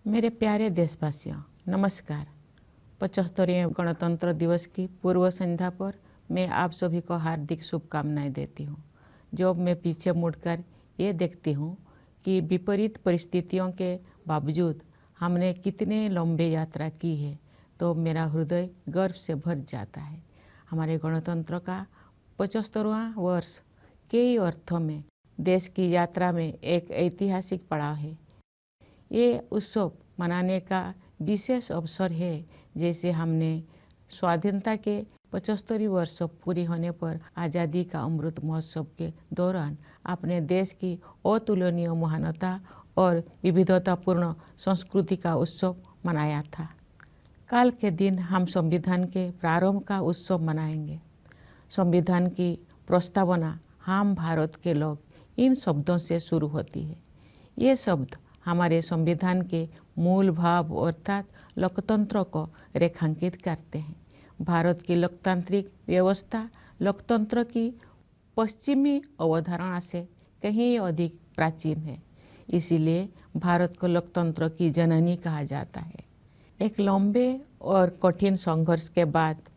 मेरे प्यारे देशवासियों, नमस्कार। 75वें गणतंत्र दिवस की पूर्व संध्या पर मैं आप सभी को हार्दिक शुभकामनाएं देती हूँ। जब मैं पीछे मुड़कर ये देखती हूँ कि विपरीत परिस्थितियों के बावजूद हमने कितने लंबे यात्रा की है, तो मेरा हृदय गर्व से भर जाता है। हमारे गणतंत्र का 75वां वर्ष कई अर्थों में देश की यात्रा में एक ऐतिहासिक पड़ाव है। ये उत्सव मनाने का विशेष अवसर है, जैसे हमने स्वाधीनता के 75 वर्ष पूरी होने पर आज़ादी का अमृत महोत्सव के दौरान अपने देश की अतुलनीय महानता और विविधतापूर्ण संस्कृति का उत्सव मनाया था। कल के दिन हम संविधान के प्रारंभ का उत्सव मनाएंगे। संविधान की प्रस्तावना हम भारत के लोग इन शब्दों से शुरू होती है। ये शब्द हमारे संविधान के मूल भाव अर्थात लोकतंत्र को रेखांकित करते हैं। भारत की लोकतांत्रिक व्यवस्था लोकतंत्र की पश्चिमी अवधारणा से कहीं अधिक प्राचीन है, इसीलिए भारत को लोकतंत्र की जननी कहा जाता है। एक लंबे और कठिन संघर्ष के बाद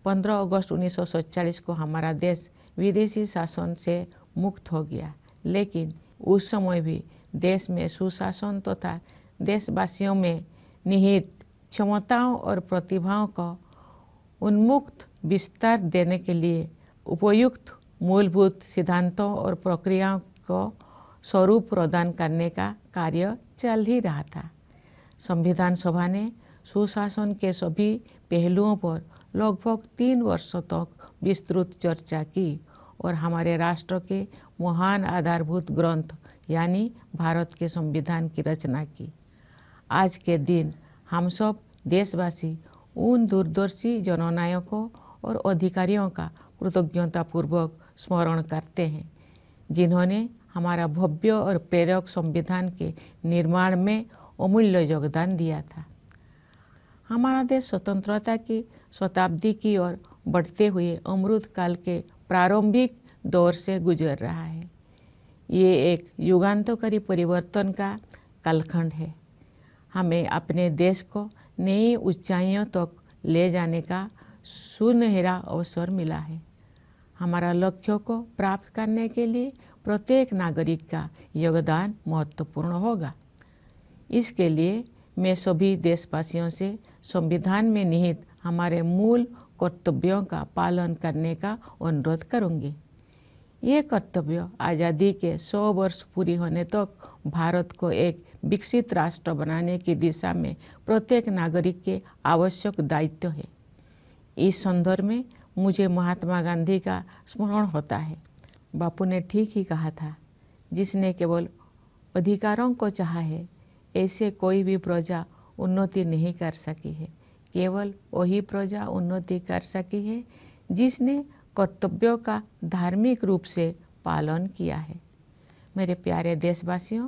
15 अगस्त 1947 को हमारा देश विदेशी शासन से मुक्त हो गया, लेकिन उस समय भी देश में सुशासन तथा देशवासियों में निहित क्षमताओं और प्रतिभाओं को उन्मुक्त विस्तार देने के लिए उपयुक्त मूलभूत सिद्धांतों और प्रक्रियाओं को स्वरूप प्रदान करने का कार्य चल ही रहा था। संविधान सभा ने सुशासन के सभी पहलुओं पर लगभग 3 वर्षों तक विस्तृत चर्चा की और हमारे राष्ट्र के महान आधारभूत ग्रंथ यानी भारत के संविधान की रचना की। आज के दिन हम सब देशवासी उन दूरदर्शी जननायकों और अधिकारियों का कृतज्ञतापूर्वक स्मरण करते हैं, जिन्होंने हमारा भव्य और प्रेरक संविधान के निर्माण में अमूल्य योगदान दिया था। हमारा देश स्वतंत्रता की शताब्दी की ओर बढ़ते हुए अमृत काल के प्रारंभिक दौर से गुजर रहा है। ये एक युगांतकारी परिवर्तन का कालखंड है। हमें अपने देश को नई ऊंचाइयों तक ले जाने का सुनहरा अवसर मिला है। हमारा लक्ष्यों को प्राप्त करने के लिए प्रत्येक नागरिक का योगदान महत्वपूर्ण होगा। इसके लिए मैं सभी देशवासियों से संविधान में निहित हमारे मूल कर्तव्यों का पालन करने का अनुरोध करूंगी। ये कर्तव्य आज़ादी के 100 वर्ष पूरी होने तक भारत को एक विकसित राष्ट्र बनाने की दिशा में प्रत्येक नागरिक के आवश्यक दायित्व है। इस संदर्भ में मुझे महात्मा गांधी का स्मरण होता है। बापू ने ठीक ही कहा था, जिसने केवल अधिकारों को चाहा है, ऐसे कोई भी प्रजा उन्नति नहीं कर सकी है। केवल वही प्रजा उन्नति कर सकी है जिसने कर्तव्यों का धार्मिक रूप से पालन किया है। मेरे प्यारे देशवासियों,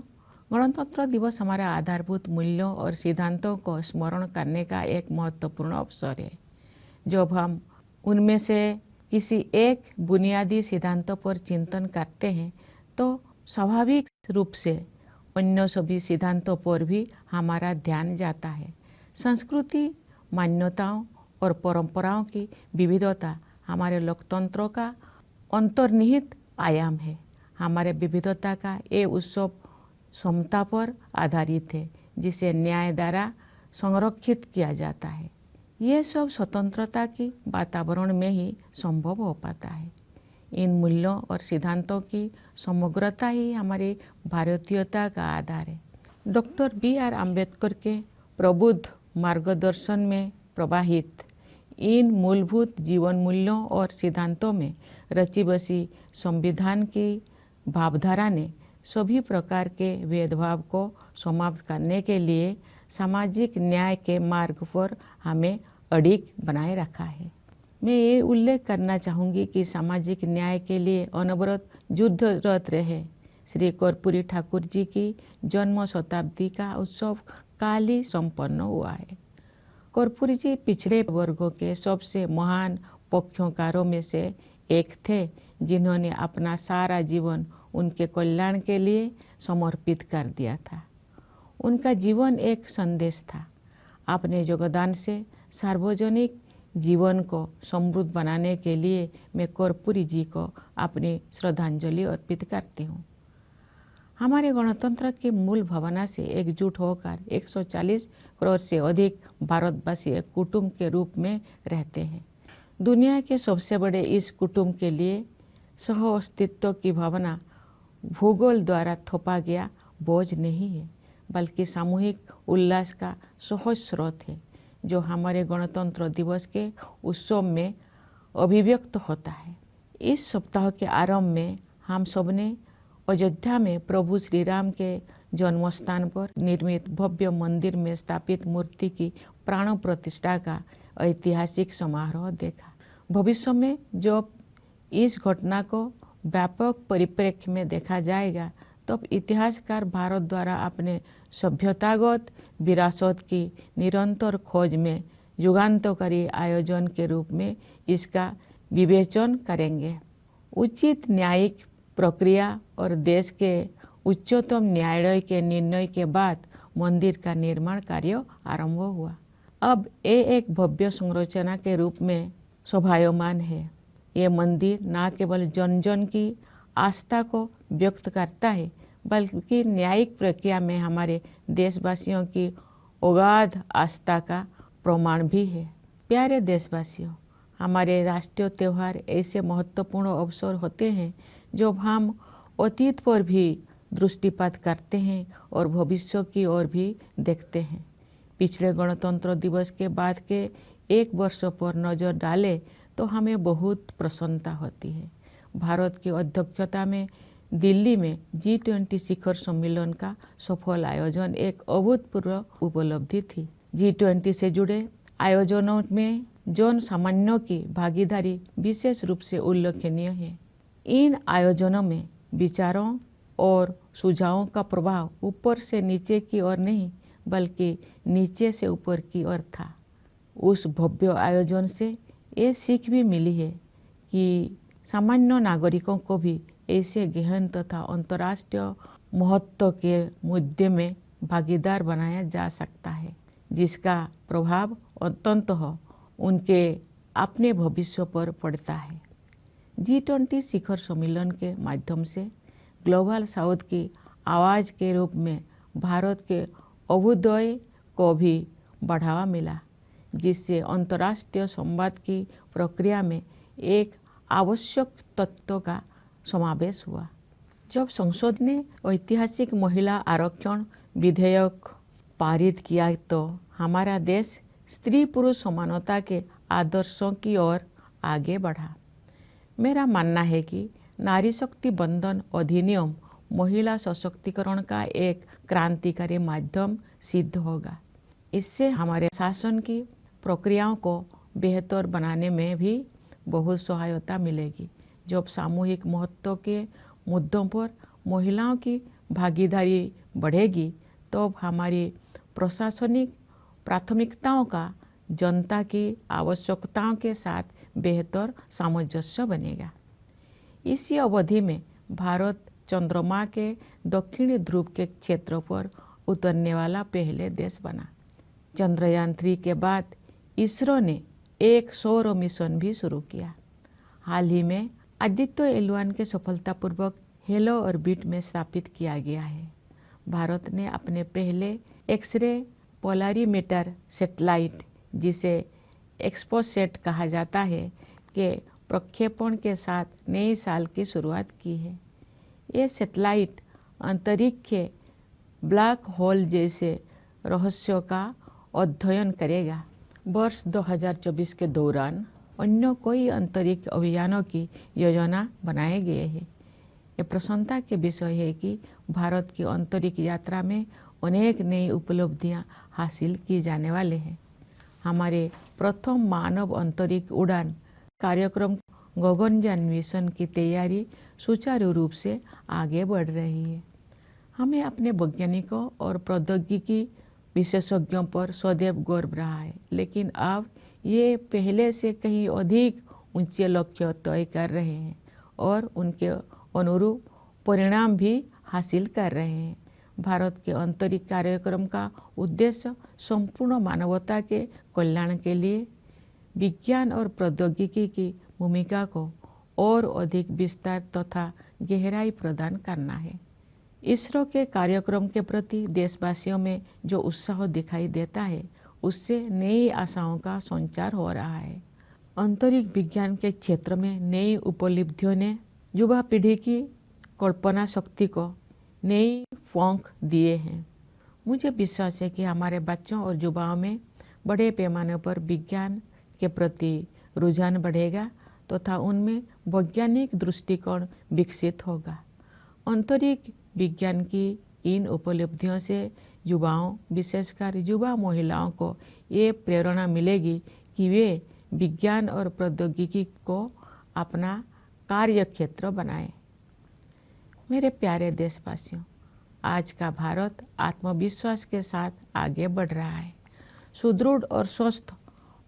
गणतंत्र दिवस हमारे आधारभूत मूल्यों और सिद्धांतों को स्मरण करने का एक महत्वपूर्ण अवसर है। जब हम उनमें से किसी एक बुनियादी सिद्धांतों पर चिंतन करते हैं, तो स्वाभाविक रूप से अन्य सभी सिद्धांतों पर भी हमारा ध्यान जाता है। संस्कृति, मान्यताओं और परंपराओं की विविधता हमारे लोकतंत्रों का अंतर्निहित आयाम है। हमारे विविधता का ये उत्सव समता पर आधारित है, जिसे न्याय द्वारा संरक्षित किया जाता है। ये सब स्वतंत्रता की वातावरण में ही संभव हो पाता है। इन मूल्यों और सिद्धांतों की समग्रता ही हमारी भारतीयता का आधार है। Doctor B.R. अम्बेडकर के प्रबुद्ध मार्गदर्शन में प्रवाहित इन मूलभूत जीवन मूल्यों और सिद्धांतों में रची बसी संविधान की भावधारा ने सभी प्रकार के भेदभाव को समाप्त करने के लिए सामाजिक न्याय के मार्ग पर हमें अडिग बनाए रखा है। मैं ये उल्लेख करना चाहूँगी कि सामाजिक न्याय के लिए अनवरत युद्धरत रहे श्री कर्पूरी ठाकुर जी की जन्म शताब्दी का उत्सव काल ही संपन्न हुआ है। कर्पूरी जी पिछड़े वर्गों के सबसे महान पक्षकारों में से एक थे, जिन्होंने अपना सारा जीवन उनके कल्याण के लिए समर्पित कर दिया था। उनका जीवन एक संदेश था। अपने योगदान से सार्वजनिक जीवन को समृद्ध बनाने के लिए मैं कर्पूरी जी को अपनी श्रद्धांजलि अर्पित करती हूँ। हमारे गणतंत्र की मूल भावना से एकजुट होकर 140 करोड़ से अधिक भारतवासी एक कुटुंब के रूप में रहते हैं। दुनिया के सबसे बड़े इस कुटुंब के लिए सह अस्तित्व की भावना भूगोल द्वारा थोपा गया बोझ नहीं है, बल्कि सामूहिक उल्लास का सहज स्रोत है, जो हमारे गणतंत्र दिवस के उत्सव में अभिव्यक्त होता है। इस सप्ताह के आरंभ में हम सबने अयोध्या में प्रभु श्री राम के जन्म स्थान पर निर्मित भव्य मंदिर में स्थापित मूर्ति की प्राण प्रतिष्ठा का ऐतिहासिक समारोह देखा। भविष्य में जब इस घटना को व्यापक परिप्रेक्ष्य में देखा जाएगा, तब इतिहासकार भारत द्वारा अपने सभ्यतागत विरासत की निरंतर खोज में युगांतकारी आयोजन के रूप में इसका विवेचन करेंगे। उचित न्यायिक प्रक्रिया और देश के उच्चतम न्यायालय के निर्णय के बाद मंदिर का निर्माण कार्य आरंभ हुआ। अब ये एक भव्य संरचना के रूप में शोभायमान है। ये मंदिर न केवल जन जन की आस्था को व्यक्त करता है, बल्कि न्यायिक प्रक्रिया में हमारे देशवासियों की अगाध आस्था का प्रमाण भी है। प्यारे देशवासियों, हमारे राष्ट्रीय त्यौहार ऐसे महत्वपूर्ण अवसर होते हैं जब हम अतीत पर भी दृष्टिपात करते हैं और भविष्य की ओर भी देखते हैं। पिछले गणतंत्र दिवस के बाद के एक वर्ष पर नज़र डालें तो हमें बहुत प्रसन्नता होती है। भारत की अध्यक्षता में दिल्ली में G20 शिखर सम्मेलन का सफल आयोजन एक अभूतपूर्व उपलब्धि थी। G20 से जुड़े आयोजनों में जन सामान्यों की भागीदारी विशेष रूप से उल्लेखनीय है। इन आयोजनों में विचारों और सुझावों का प्रभाव ऊपर से नीचे की ओर नहीं, बल्कि नीचे से ऊपर की ओर था। उस भव्य आयोजन से ये सीख भी मिली है कि सामान्य नागरिकों को भी ऐसे गहन तथा अंतर्राष्ट्रीय महत्व के मुद्दे में भागीदार बनाया जा सकता है, जिसका प्रभाव अंततः उनके अपने भविष्य पर पड़ता है। G20 शिखर सम्मेलन के माध्यम से ग्लोबल साउथ की आवाज़ के रूप में भारत के अभ्युदय को भी बढ़ावा मिला, जिससे अंतर्राष्ट्रीय संवाद की प्रक्रिया में एक आवश्यक तत्व का समावेश हुआ। जब संसद ने ऐतिहासिक महिला आरक्षण विधेयक पारित किया, तो हमारा देश स्त्री पुरुष समानता के आदर्शों की ओर आगे बढ़ा। मेरा मानना है कि नारी शक्ति बंधन अधिनियम महिला सशक्तिकरण का एक क्रांतिकारी माध्यम सिद्ध होगा। इससे हमारे शासन की प्रक्रियाओं को बेहतर बनाने में भी बहुत सहायता मिलेगी। जब सामूहिक महत्व के मुद्दों पर महिलाओं की भागीदारी बढ़ेगी, तो हमारी प्रशासनिक प्राथमिकताओं का जनता की आवश्यकताओं के साथ बेहतर सामंजस्य बनेगा। इसी अवधि में भारत चंद्रमा के दक्षिणी ध्रुव के क्षेत्र पर उतरने वाला पहले देश बना। चंद्रयान 3 के बाद इसरो ने एक सौर मिशन भी शुरू किया। हाल ही में आदित्य L1 के सफलतापूर्वक हेलो ऑर्बिट में स्थापित किया गया है। भारत ने अपने पहले एक्सरे पोलरीमीटर सैटेलाइट, जिसे एक्सपोसेट कहा जाता है, के प्रक्षेपण के साथ नए साल की शुरुआत की है। ये सैटेलाइट अंतरिक्ष के ब्लैक होल जैसे रहस्यों का अध्ययन करेगा। वर्ष 2024 के दौरान अन्य कोई अंतरिक्ष अभियानों की योजना बनाए गए हैं। ये प्रसन्नता के विषय है कि भारत की अंतरिक्ष यात्रा में अनेक नई उपलब्धियां हासिल की जाने वाले हैं। हमारे प्रथम मानव अंतरिक्ष उड़ान कार्यक्रम गगनयान मिशन की तैयारी सुचारू रूप से आगे बढ़ रही है। हमें अपने वैज्ञानिकों और प्रौद्योगिकी विशेषज्ञों पर सदैव गर्व रहा है, लेकिन अब ये पहले से कहीं अधिक ऊंचे लक्ष्य तय कर रहे हैं और उनके अनुरूप परिणाम भी हासिल कर रहे हैं। भारत के आंतरिक कार्यक्रम का उद्देश्य संपूर्ण मानवता के कल्याण के लिए विज्ञान और प्रौद्योगिकी की भूमिका को और अधिक विस्तार तथा गहराई प्रदान करना है। इसरो के कार्यक्रम के प्रति देशवासियों में जो उत्साह दिखाई देता है, उससे नई आशाओं का संचार हो रहा है। अंतरिक्ष विज्ञान के क्षेत्र में नई उपलब्धियों ने युवा पीढ़ी की कल्पना शक्ति को नई पंख दिए हैं। मुझे विश्वास है कि हमारे बच्चों और युवाओं में बड़े पैमाने पर विज्ञान के प्रति रुझान बढ़ेगा तथा उनमें वैज्ञानिक दृष्टिकोण विकसित होगा। अंतरिक्ष विज्ञान की इन उपलब्धियों से युवाओं, विशेषकर युवा महिलाओं को ये प्रेरणा मिलेगी कि वे विज्ञान और प्रौद्योगिकी को अपना कार्य क्षेत्र बनाएं। मेरे प्यारे देशवासियों, आज का भारत आत्मविश्वास के साथ आगे बढ़ रहा है। सुदृढ़ और स्वस्थ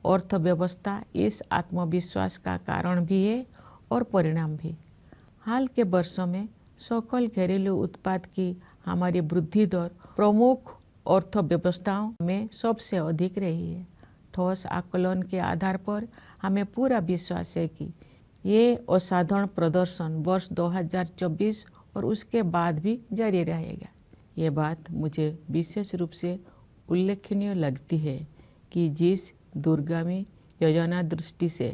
अर्थव्यवस्था इस आत्मविश्वास का कारण भी है और परिणाम भी। हाल के वर्षों में सकल घरेलू उत्पाद की हमारी वृद्धि दर प्रमुख अर्थव्यवस्थाओं में सबसे अधिक रही है। ठोस आकलन के आधार पर हमें पूरा विश्वास है कि ये असाधारण प्रदर्शन वर्ष 2024 और उसके बाद भी जारी रहेगा। ये बात मुझे विशेष रूप से उल्लेखनीय लगती है कि जिस दूरगामी योजना दृष्टि से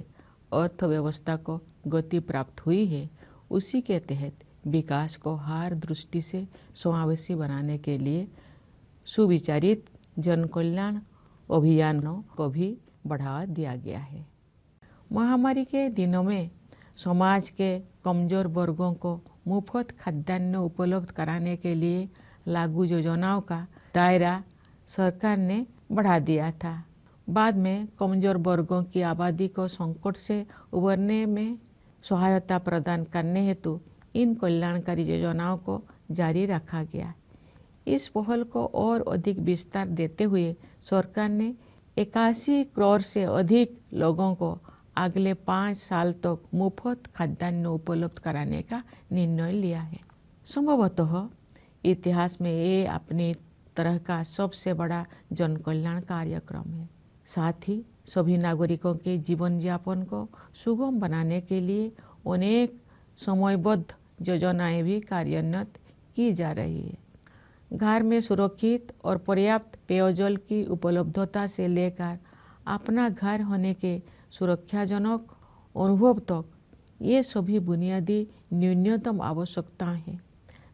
अर्थव्यवस्था को गति प्राप्त हुई है, उसी के तहत विकास को हर दृष्टि से समावेशी बनाने के लिए सुविचारित जन कल्याण अभियानों को भी बढ़ावा दिया गया है। महामारी के दिनों में समाज के कमजोर वर्गों को मुफ्त खाद्यान्न उपलब्ध कराने के लिए लागू योजनाओं का दायरा सरकार ने बढ़ा दिया था। बाद में कमजोर वर्गों की आबादी को संकट से उबरने में सहायता प्रदान करने हेतु इन कल्याणकारी योजनाओं को जारी रखा गया। इस पहल को और अधिक विस्तार देते हुए सरकार ने 81 करोड़ से अधिक लोगों को अगले 5 साल तक मुफ्त खाद्यान्न उपलब्ध कराने का निर्णय लिया है। संभवतः इतिहास में ये अपनी तरह का सबसे बड़ा जन कल्याण कार्यक्रम है। साथ ही सभी नागरिकों के जीवन यापन को सुगम बनाने के लिए अनेक समयबद्ध योजनाएं भी कार्यान्वित की जा रही है। घर में सुरक्षित और पर्याप्त पेयजल की उपलब्धता से लेकर अपना घर होने के सुरक्षाजनक अनुभव तक, ये सभी बुनियादी न्यूनतम आवश्यकताएं हैं,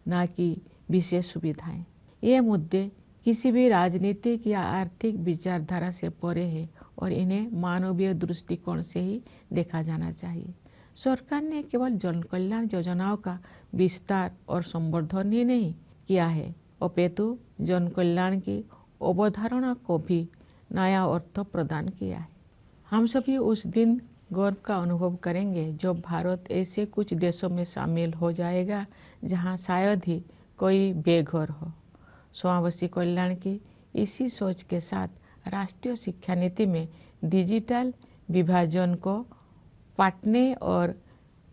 न कि विशेष सुविधाएं। ये मुद्दे किसी भी राजनीतिक या आर्थिक विचारधारा से परे है और इन्हें मानवीय दृष्टिकोण से ही देखा जाना चाहिए। सरकार ने केवल जन कल्याण योजनाओं का विस्तार और संवर्धन ही नहीं किया है, अपितु जन कल्याण की अवधारणा को भी नया अर्थ प्रदान किया है। हम सभी उस दिन गर्व का अनुभव करेंगे जब भारत ऐसे कुछ देशों में शामिल हो जाएगा जहां शायद ही कोई बेघर हो। समावेशी कल्याण की इसी सोच के साथ राष्ट्रीय शिक्षा नीति में डिजिटल विभाजन को पाटने और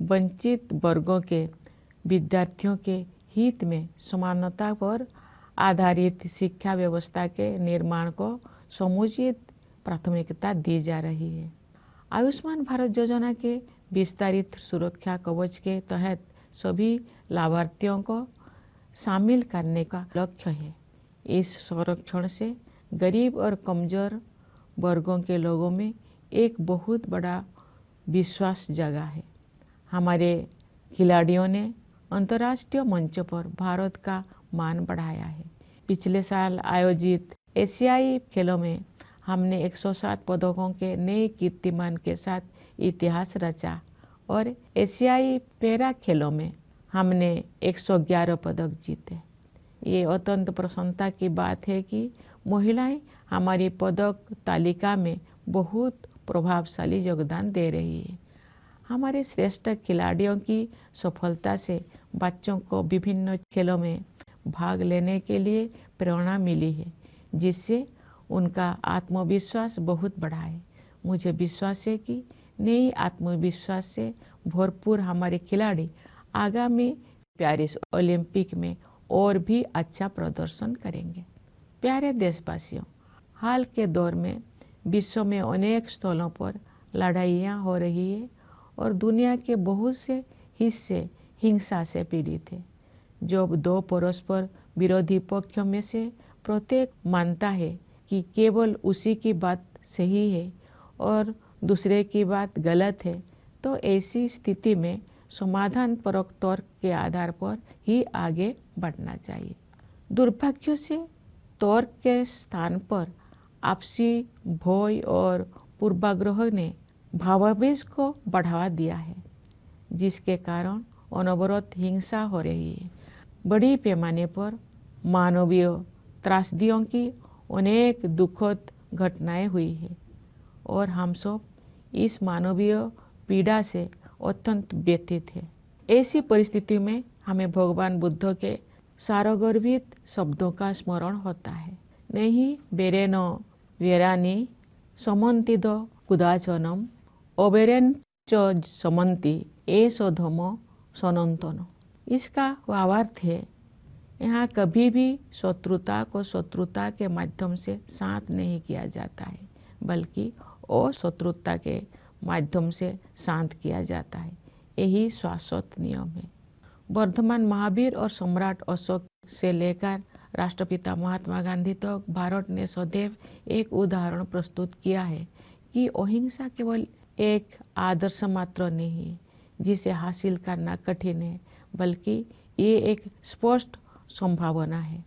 वंचित वर्गों के विद्यार्थियों के हित में समानता पर आधारित शिक्षा व्यवस्था के निर्माण को समुचित प्राथमिकता दी जा रही है। आयुष्मान भारत योजना के विस्तारित सुरक्षा कवच के तहत सभी लाभार्थियों को शामिल करने का लक्ष्य है। इस संरक्षण से गरीब और कमजोर वर्गों के लोगों में एक बहुत बड़ा विश्वास जगा है। हमारे खिलाड़ियों ने अंतर्राष्ट्रीय मंच पर भारत का मान बढ़ाया है। पिछले साल आयोजित एशियाई खेलों में हमने 107 पदकों के नए कीर्तिमान के साथ इतिहास रचा और एशियाई पैरा खेलों में हमने 111 पदक जीते। ये अत्यंत प्रसन्नता की बात है कि महिलाएं हमारी पदक तालिका में बहुत प्रभावशाली योगदान दे रही है। हमारे श्रेष्ठ खिलाड़ियों की सफलता से बच्चों को विभिन्न खेलों में भाग लेने के लिए प्रेरणा मिली है, जिससे उनका आत्मविश्वास बहुत बढ़ा है। मुझे विश्वास है कि नई आत्मविश्वास से भरपूर हमारे खिलाड़ी आगामी पेरिस ओलंपिक में और भी अच्छा प्रदर्शन करेंगे। प्यारे देशवासियों, हाल के दौर में विश्व में अनेक स्थलों पर लड़ाइयाँ हो रही है और दुनिया के बहुत से हिस्से हिंसा से पीड़ित है। जब दो परस्पर विरोधी पक्षों में से प्रत्येक मानता है कि केवल उसी की बात सही है और दूसरे की बात गलत है, तो ऐसी स्थिति में समाधान परक तर्क के आधार पर ही आगे बढ़ना चाहिए। दुर्भाग्य से तर्क के स्थान पर आपसी भय और पूर्वाग्रह ने भावावेश को बढ़ावा दिया है, जिसके कारण अनवरत हिंसा हो रही है। बड़ी पैमाने पर मानवीय त्रासदियों की अनेक दुखद घटनाएं हुई है और हम सब इस मानवीय पीड़ा से अत्यंत व्यथित है। ऐसी परिस्थिति में हमें भगवान बुद्ध के सारगर्भित शब्दों का स्मरण होता है। नहीं बेरेन वेरानी समन्तिद कुदाचनम अबेरेन च समन्ति एसो धम सनंतन। इसका भावार्थ है, यहाँ कभी भी शत्रुता को शत्रुता के माध्यम से शांत नहीं किया जाता है, बल्कि अशत्रुता के माध्यम से शांत किया जाता है। यही शाश्वत नियम है। वर्धमान महावीर और सम्राट अशोक से लेकर राष्ट्रपिता महात्मा गांधी तक भारत ने सदैव एक उदाहरण प्रस्तुत किया है कि अहिंसा केवल एक आदर्श मात्र नहीं है जिसे हासिल करना कठिन है, बल्कि ये एक स्पष्ट संभावना है।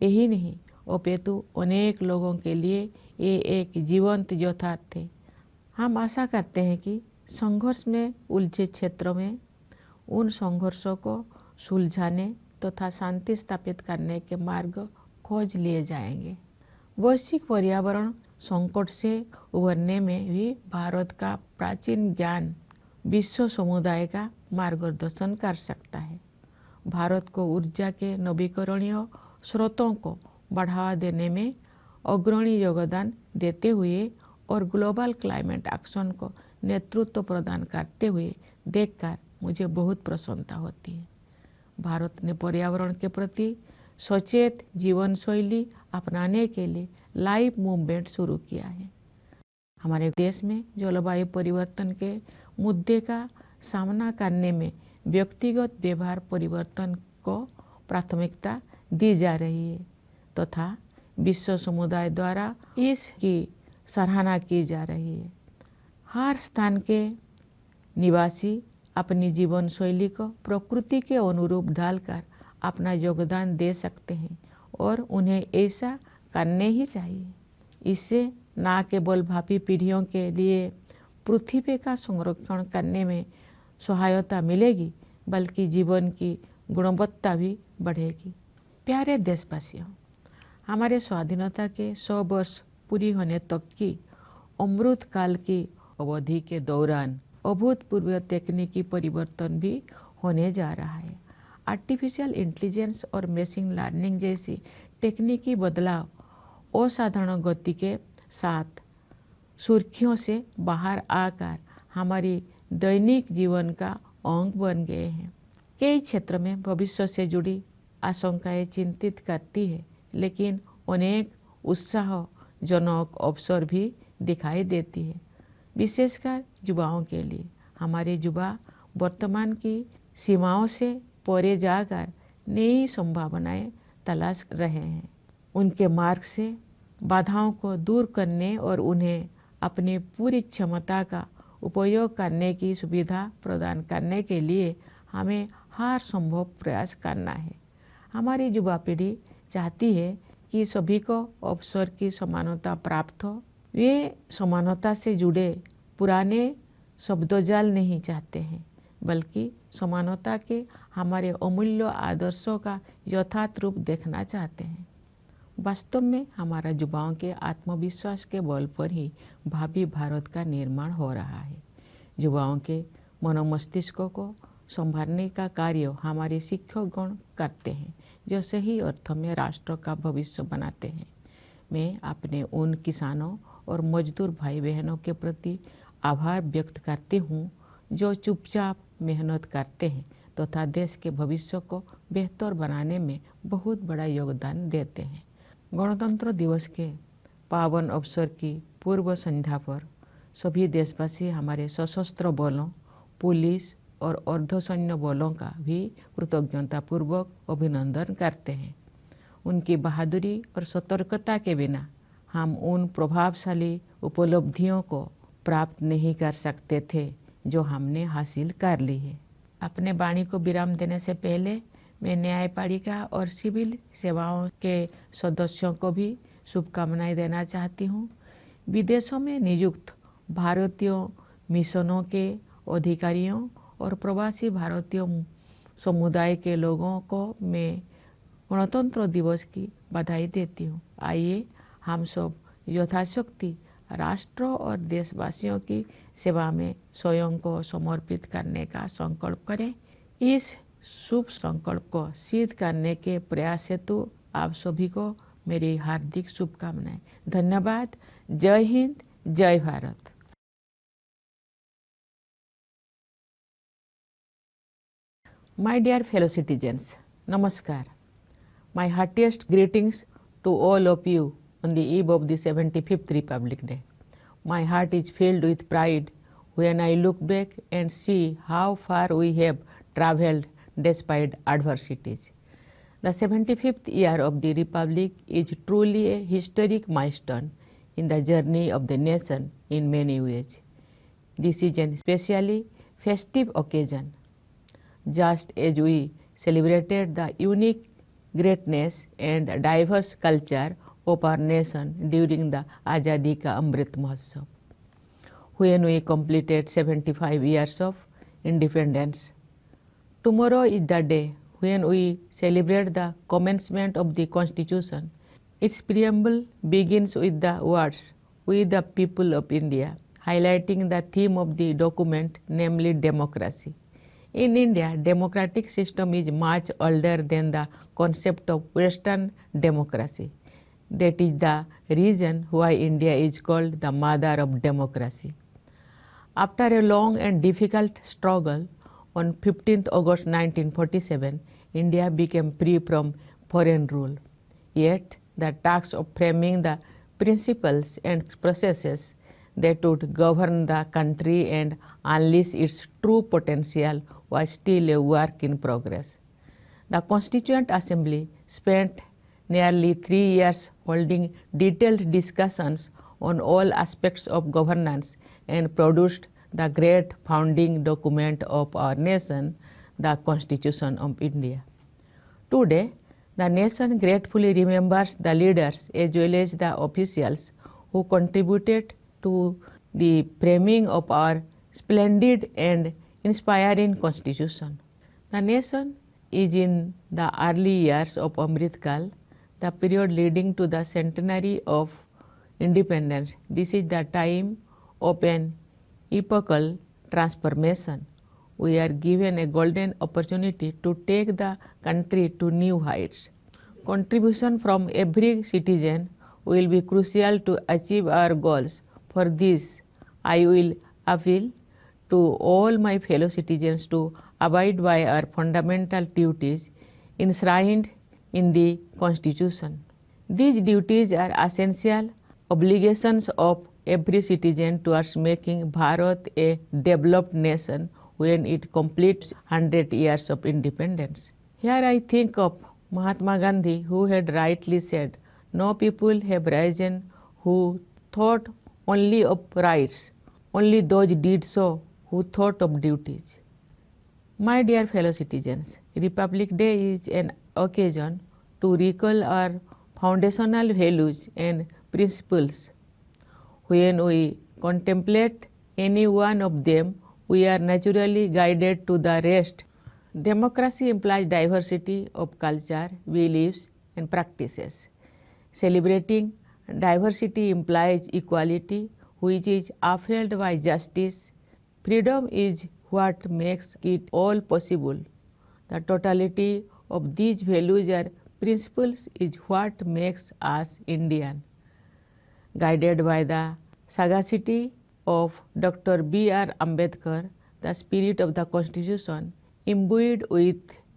यही नहीं, अपितु अनेक लोगों के लिए ये एक जीवंत यथार्थ है। हम आशा करते हैं कि संघर्ष में उलझे क्षेत्रों में उन संघर्षों को सुलझाने तथा शांति स्थापित करने के मार्ग खोज लिए जाएंगे। वैश्विक पर्यावरण संकट से उभरने में भी भारत का प्राचीन ज्ञान विश्व समुदाय का मार्गदर्शन कर सकता है। भारत को ऊर्जा के नवीकरणीय स्रोतों को बढ़ावा देने में अग्रणी योगदान देते हुए और ग्लोबल क्लाइमेट एक्शन को नेतृत्व प्रदान करते हुए देखकर मुझे बहुत प्रसन्नता होती है। भारत ने पर्यावरण के प्रति सचेत जीवन शैली अपनाने के लिए लाइव मूवमेंट शुरू किया है। हमारे देश में जलवायु परिवर्तन के मुद्दे का सामना करने में व्यक्तिगत व्यवहार परिवर्तन को प्राथमिकता दी जा रही है तथा विश्व समुदाय द्वारा इसकी सराहना की जा रही है। हर स्थान के निवासी अपनी जीवन शैली को प्रकृति के अनुरूप ढालकर अपना योगदान दे सकते हैं और उन्हें ऐसा करने ही चाहिए। इससे न केवल भावी पीढ़ियों के लिए पृथ्वी का संरक्षण करने में सहायता मिलेगी, बल्कि जीवन की गुणवत्ता भी बढ़ेगी। प्यारे देशवासियों, हमारे स्वाधीनता के 100 वर्ष पूरी होने तक की अमृत काल की अवधि के दौरान अभूतपूर्व तकनीकी परिवर्तन भी होने जा रहा है। आर्टिफिशियल इंटेलिजेंस और मशीन लर्निंग जैसी तकनीकी बदलाव असाधारण गति के साथ सुर्खियों से बाहर आकर हमारी दैनिक जीवन का अंग बन गए हैं। कई क्षेत्र में भविष्य से जुड़ी आशंकाएं चिंतित करती है, लेकिन अनेक उत्साहजनक अवसर भी दिखाई देती है, विशेषकर युवाओं के लिए। हमारे युवा वर्तमान की सीमाओं से परे जाकर नई संभावनाएं तलाश रहे हैं। उनके मार्ग से बाधाओं को दूर करने और उन्हें अपनी पूरी क्षमता का उपयोग करने की सुविधा प्रदान करने के लिए हमें हर संभव प्रयास करना है। हमारी युवा पीढ़ी चाहती है कि सभी को अवसर की समानता प्राप्त हो। वे समानता से जुड़े पुराने शब्दजाल नहीं चाहते हैं, बल्कि समानता के हमारे अमूल्य आदर्शों का यथार्थ रूप देखना चाहते हैं। वास्तव में हमारा युवाओं के आत्मविश्वास के बल पर ही भावी भारत का निर्माण हो रहा है। युवाओं के मनोमस्तिष्क को संभालने का कार्य हमारे शिक्षकगण करते हैं, जो सही अर्थ में राष्ट्र का भविष्य बनाते हैं। मैं अपने उन किसानों और मजदूर भाई बहनों के प्रति आभार व्यक्त करती हूँ जो चुपचाप मेहनत करते हैं तथा देश के भविष्य को बेहतर बनाने में बहुत बड़ा योगदान देते हैं। गणतंत्र दिवस के पावन अवसर की पूर्व संध्या पर सभी देशवासी हमारे सशस्त्र बलों, पुलिस और अर्धसैन्य बलों का भी कृतज्ञतापूर्वक अभिनंदन करते हैं। उनकी बहादुरी और सतर्कता के बिना हम उन प्रभावशाली उपलब्धियों को प्राप्त नहीं कर सकते थे जो हमने हासिल कर ली है। अपने वाणी को विराम देने से पहले मैं न्यायपालिका और सिविल सेवाओं के सदस्यों को भी शुभकामनाएं देना चाहती हूँ। विदेशों में नियुक्त भारतीय मिशनों के अधिकारियों और प्रवासी भारतीय समुदाय के लोगों को मैं गणतंत्र दिवस की बधाई देती हूँ। आइए हम सब यथाशक्ति राष्ट्र और देशवासियों की सेवा में स्वयं को समर्पित करने का संकल्प करें। इस शुभ संकल्प को सिद्ध करने के प्रयास हेतु आप सभी को मेरी हार्दिक शुभकामनाएं। धन्यवाद। जय हिंद, जय Bharat. My dear fellow citizens, Namaskar. My heartiest greetings to all of you on the eve of the 75th Republic Day. My heart is filled with pride when I look back and see how far we have traveled despite adversities. The 75th year of the Republic is truly a historic milestone in the journey of the nation in many ways. This is an especially festive occasion. Just as we celebrated the unique greatness and diverse culture of our nation during the Azadi Ka Amrit Mahotsav, when we completed 75 years of independence. Tomorrow is the day when we celebrate the commencement of the Constitution. Its preamble begins with the words, "We the people of India," highlighting the theme of the document, namely democracy. In India, democratic system is much older than the concept of Western democracy. That is the reason why India is called the mother of democracy. After a long and difficult struggle, on 15th August 1947, India became free from foreign rule. Yet, the task of framing the principles and processes that would govern the country and unleash its true potential was still a work in progress. The Constituent Assembly spent nearly 3 years holding detailed discussions on all aspects of governance and produced the great founding document of our nation, the Constitution of India. Today, the nation gratefully remembers the leaders as well as the officials who contributed to the framing of our splendid and inspiring Constitution. The nation is in the early years of Amrit Kal, the period leading to the centenary of independence. This is the time of an epochal transformation. We are given a golden opportunity to take the country to new heights. Contribution from every citizen will be crucial to achieve our goals. For this, I will appeal to all my fellow citizens to abide by our fundamental duties enshrined in the Constitution. These duties are essential obligations of every citizen towards making Bharat a developed nation when it completes 100 years of independence. Here I think of Mahatma Gandhi, who had rightly said, "No people have risen who thought only of rights, only those did so who thought of duties." My dear fellow citizens, Republic Day is an occasion to recall our foundational values and principles. When we contemplate any one of them, we are naturally guided to the rest. Democracy implies diversity of culture, beliefs, and practices. Celebrating diversity implies equality, which is upheld by justice. Freedom is what makes it all possible. The totality of these values or principles is what makes us Indian. Guided by the sagacity of Dr. B.R. Ambedkar, the spirit of the Constitution imbued with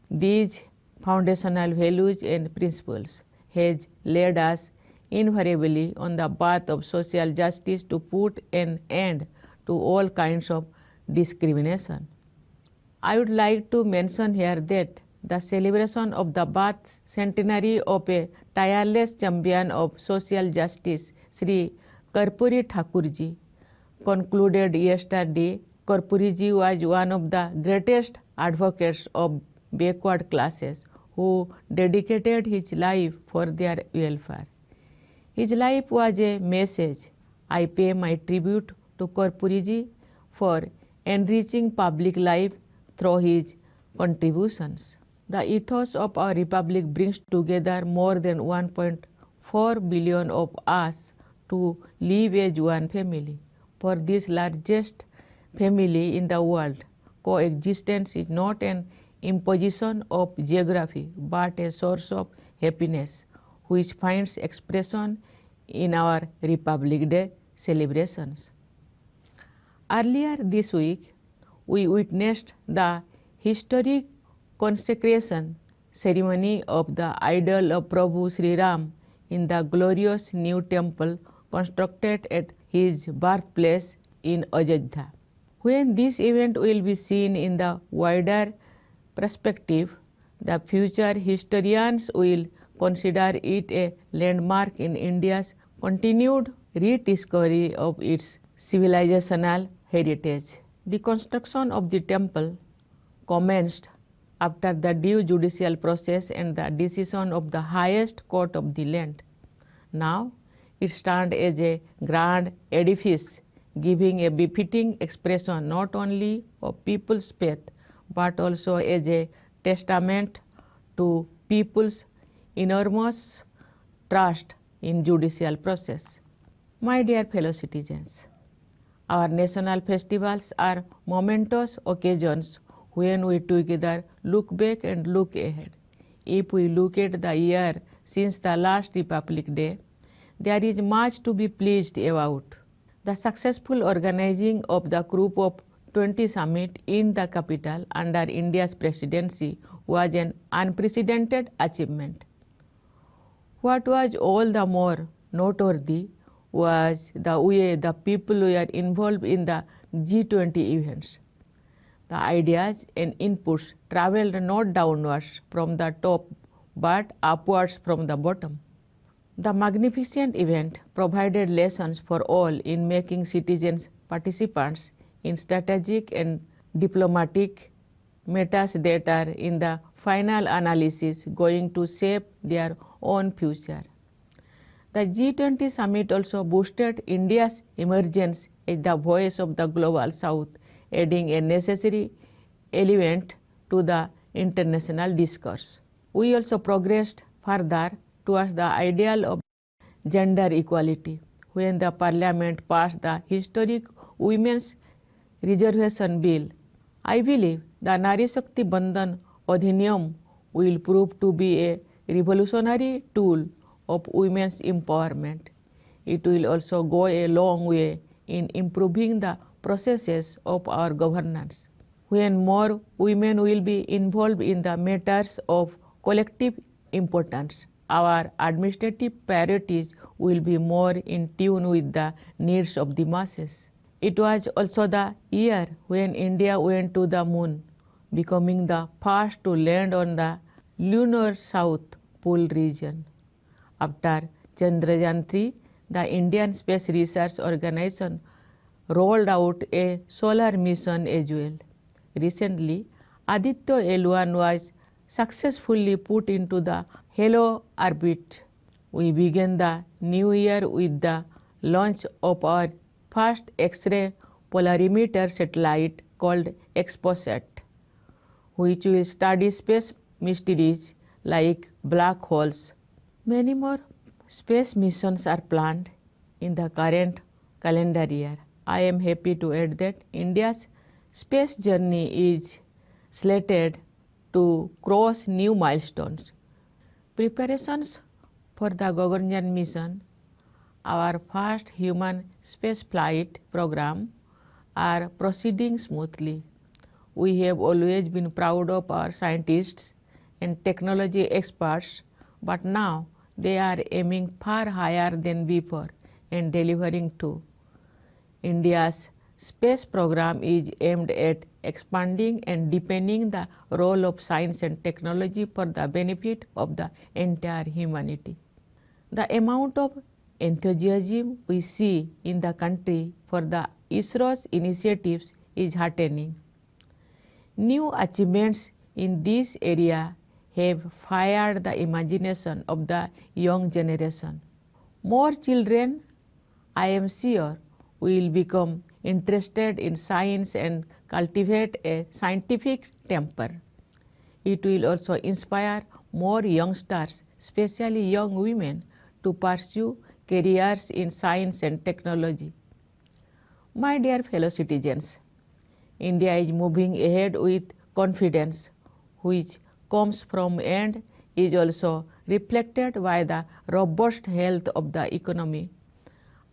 these foundational values and principles, has led us invariably on the path of social justice to put an end to all kinds of discrimination. I would like to mention here that the celebration of the birth centenary of a tireless champion of social justice, Sri Karpuri Thakurji, concluded yesterday. Karpuriji was one of the greatest advocates of backward classes who dedicated his life for their welfare. His life was a message. I pay my tribute to Karpuriji for enriching public life through his contributions. The ethos of our republic brings together more than 1.4 billion of us to live as one family. For this largest family in the world, coexistence is not an imposition of geography but a source of happiness which finds expression in our Republic Day celebrations. Earlier this week, we witnessed the historic consecration ceremony of the idol of Prabhu Sri Ram in the glorious new temple constructed at his birthplace in Ajodhya. When this event will be seen in the wider perspective, the future historians will consider it a landmark in India's continued rediscovery of its civilizational heritage. The construction of the temple commenced after the due judicial process and the decision of the highest court of the land. Now it stands as a grand edifice giving a befitting expression not only of people's faith but also as a testament to people's enormous trust in judicial process. My dear fellow citizens, our national festivals are momentous occasions when we together look back and look ahead. If we look at the year since the last Republic Day, there is much to be pleased about. The successful organizing of the Group of 20 summit in the capital under India's presidency was an unprecedented achievement. What was all the more noteworthy was the way the people were involved in the G20 events. The ideas and inputs traveled not downwards from the top but upwards from the bottom. The magnificent event provided lessons for all in making citizens participants in strategic and diplomatic matters that are in the final analysis going to shape their own future. The G20 summit also boosted India's emergence as the voice of the global south, adding a necessary element to the international discourse. We also progressed further towards the ideal of gender equality when the Parliament passed the historic Women's Reservation Bill. I believe the Nari Shakti Bandhan Adhiniyam will prove to be a revolutionary tool of women's empowerment. It will also go a long way in improving the processes of our governance. When more women will be involved in the matters of collective importance, our administrative priorities will be more in tune with the needs of the masses. It was also the year when India went to the moon, becoming the first to land on the lunar South Pole region. After Chandrayaan-3, the Indian Space Research Organization rolled out a solar mission as well. Recently, Aditya L1 was successfully put into the halo orbit. We began the new year with the launch of our first X-ray polarimeter satellite called XPOSat, which will study space mysteries like black holes. Many more space missions are planned in the current calendar year. I am happy to add that India's space journey is slated to cross new milestones. Preparations for the Gaganyaan mission, our first human space flight program, are proceeding smoothly. We have always been proud of our scientists and technology experts, but now they are aiming far higher than before and delivering too. India's space program is aimed at expanding and deepening the role of science and technology for the benefit of the entire humanity. The amount of enthusiasm we see in the country for the ISRO's initiatives is heartening. New achievements in this area have fired the imagination of the young generation. More children, I am sure, will become interested in science and cultivate a scientific temper. It will also inspire more youngsters, especially young women, to pursue careers in science and technology. My dear fellow citizens, India is moving ahead with confidence, which comes from and is also reflected by the robust health of the economy.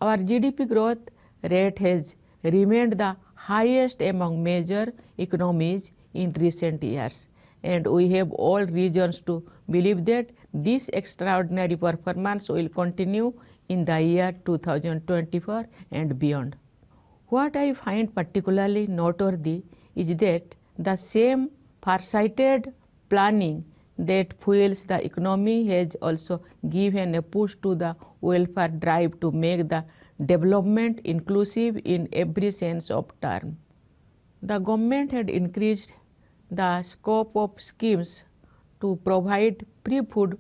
Our GDP growth rate has remained the highest among major economies in recent years, and we have all reasons to believe that this extraordinary performance will continue in the year 2024 and beyond. What I find particularly noteworthy is that the same farsighted planning that fuels the economy has also given a push to the welfare drive to make the development inclusive in every sense of term. The government had increased the scope of schemes to provide free food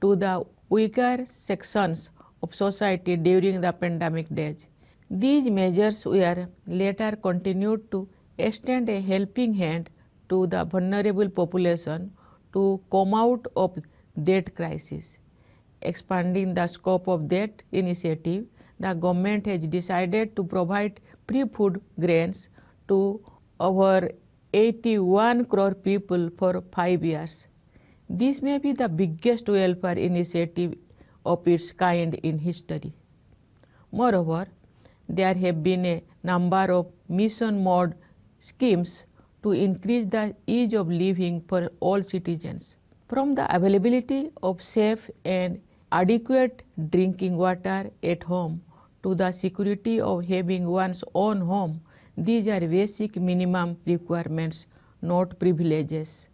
to the weaker sections of society during the pandemic days. These measures were later continued to extend a helping hand to the vulnerable population to come out of that crisis. Expanding the scope of that initiative, the government has decided to provide free food grains to over 81 crore people for 5 years. This may be the biggest welfare initiative of its kind in history. Moreover, there have been a number of mission mode schemes to increase the ease of living for all citizens. From the availability of safe and adequate drinking water at home to the security of having one's own home, these are basic minimum requirements, not privileges.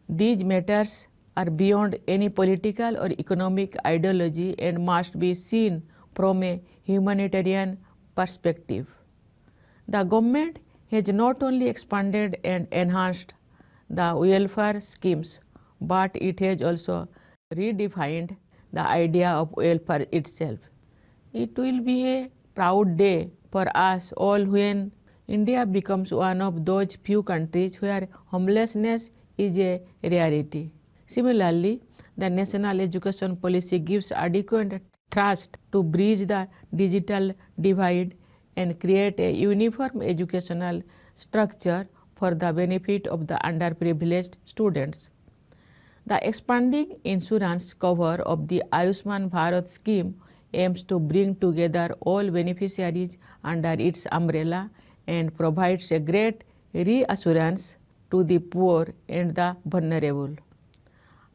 These matters are beyond any political or economic ideology and must be seen from a humanitarian perspective. The government has not only expanded and enhanced the welfare schemes, but it has also redefined the idea of welfare itself. It will be a proud day for us all when India becomes one of those few countries where homelessness is a rarity. Similarly, the national education policy gives adequate thrust to bridge the digital divide and create a uniform educational structure for the benefit of the underprivileged students. The expanding insurance cover of the Ayushman Bharat scheme aims to bring together all beneficiaries under its umbrella and provides a great reassurance to the poor and the vulnerable.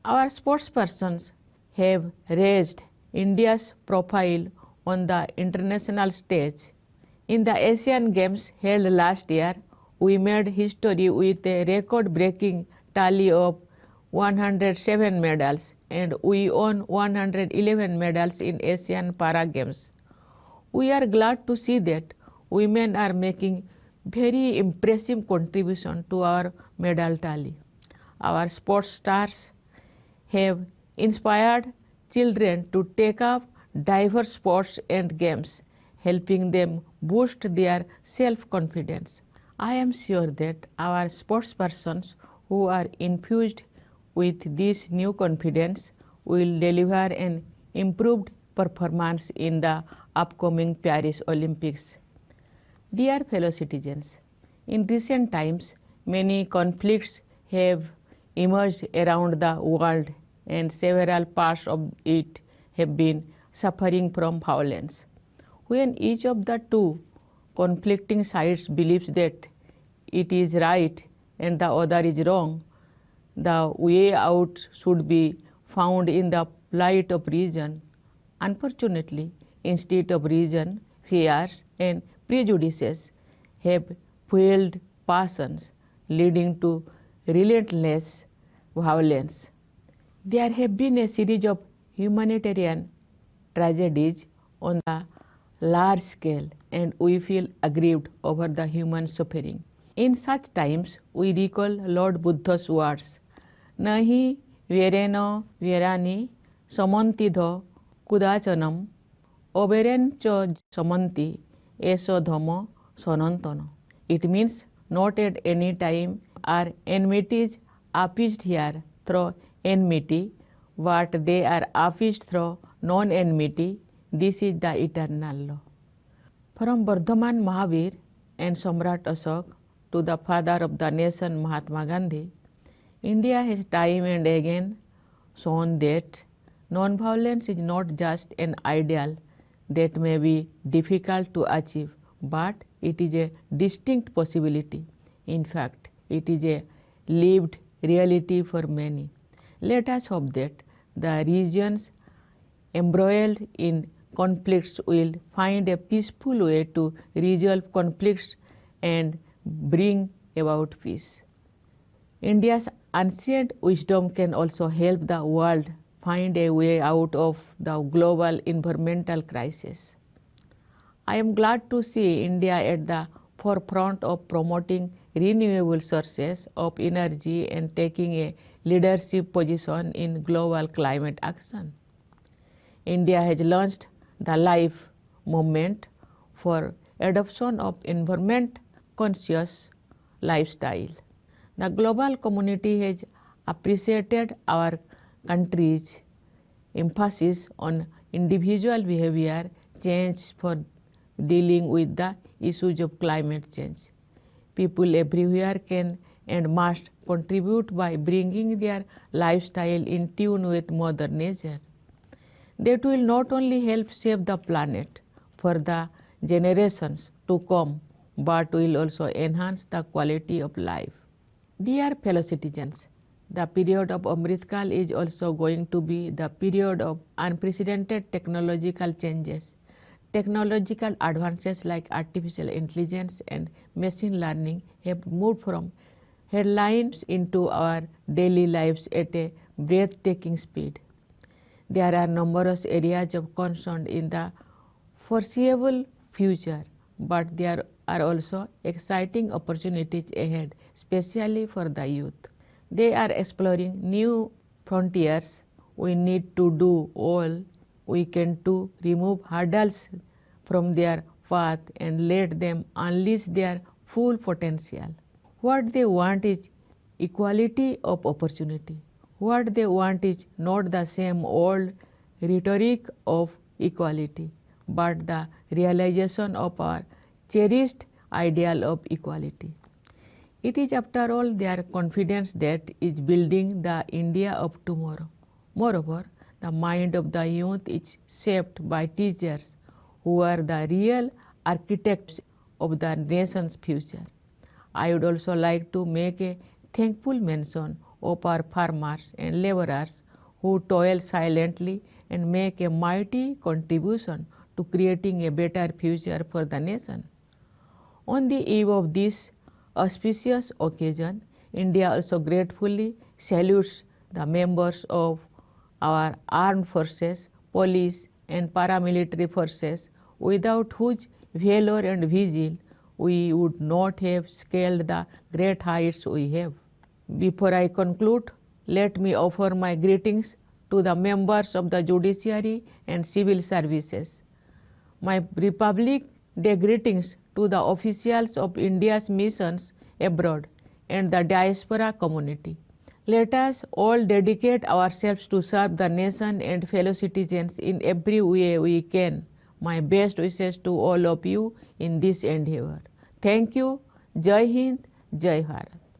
Our sportspersons have raised India's profile on the international stage. In the Asian Games held last year, we made history with a record-breaking tally of 107 medals, and we won 111 medals in Asian Para Games. We are glad to see that women are making very impressive contribution to our medal tally. Our sports stars have inspired children to take up diverse sports and games, helping them boost their self-confidence. I am sure that our sportspersons who are infused with this new confidence will deliver an improved performance in the upcoming Paris Olympics. Dear fellow citizens, in recent times, many conflicts have emerged around the world and several parts of it have been suffering from violence. When each of the two conflicting sides believes that it is right and the other is wrong. The way out should be found in the plight of reason. Unfortunately, instead of reason, fears and prejudices have fueled passions, leading to relentless violence. There have been a series of humanitarian tragedies on a large scale, and we feel aggrieved over the human suffering. In such times, we recall Lord Buddha's words, Nahi verena verani samantidha kudachanam oberencha samanti eso dhamma sanantana. It means not at any time are enmities appeased here through enmity, but they are appeased through non-enmity. This is the eternal law. From Vardhaman Mahavir and Samrat Ashok to the father of the nation Mahatma Gandhi, India has time and again shown that non-violence is not just an ideal that may be difficult to achieve, but it is a distinct possibility. In fact, it is a lived reality for many. Let us hope that the regions embroiled in conflicts will find a peaceful way to resolve conflicts and bring about peace. India's ancient wisdom can also help the world find a way out of the global environmental crisis. I am glad to see India at the forefront of promoting renewable sources of energy and taking a leadership position in global climate action. India has launched the LIFE movement for adoption of environment-conscious lifestyle. The global community has appreciated our country's emphasis on individual behavior change for dealing with the issues of climate change. People everywhere can and must contribute by bringing their lifestyle in tune with Mother Nature. That will not only help save the planet for the generations to come, but will also enhance the quality of life. Dear fellow citizens, the period of Amritkal is also going to be the period of unprecedented technological changes. Technological advances like artificial intelligence and machine learning have moved from headlines into our daily lives at a breathtaking speed. There are numerous areas of concern in the foreseeable future, but there are also exciting opportunities ahead, especially for the youth. They are exploring new frontiers. We need to do all we can to remove hurdles from their path and let them unleash their full potential. What they want is equality of opportunity. What they want is not the same old rhetoric of equality, but the realization of our cherished ideal of equality. It is after all their confidence that is building the India of tomorrow. Moreover, the mind of the youth is shaped by teachers who are the real architects of the nation's future. I would also like to make a thankful mention of our farmers and laborers who toil silently and make a mighty contribution to creating a better future for the nation. On the eve of this auspicious occasion, India also gratefully salutes the members of our armed forces, police and paramilitary forces, without whose valor and vigil we would not have scaled the great heights we have. Before I conclude, let me offer my greetings to the members of the judiciary and civil services. My Republic Day greetings to the officials of India's missions abroad and the diaspora community. Let us all dedicate ourselves to serve the nation and fellow citizens in every way we can. My best wishes to all of you in this endeavor. Thank you. Jai Hind, Jai Bharat.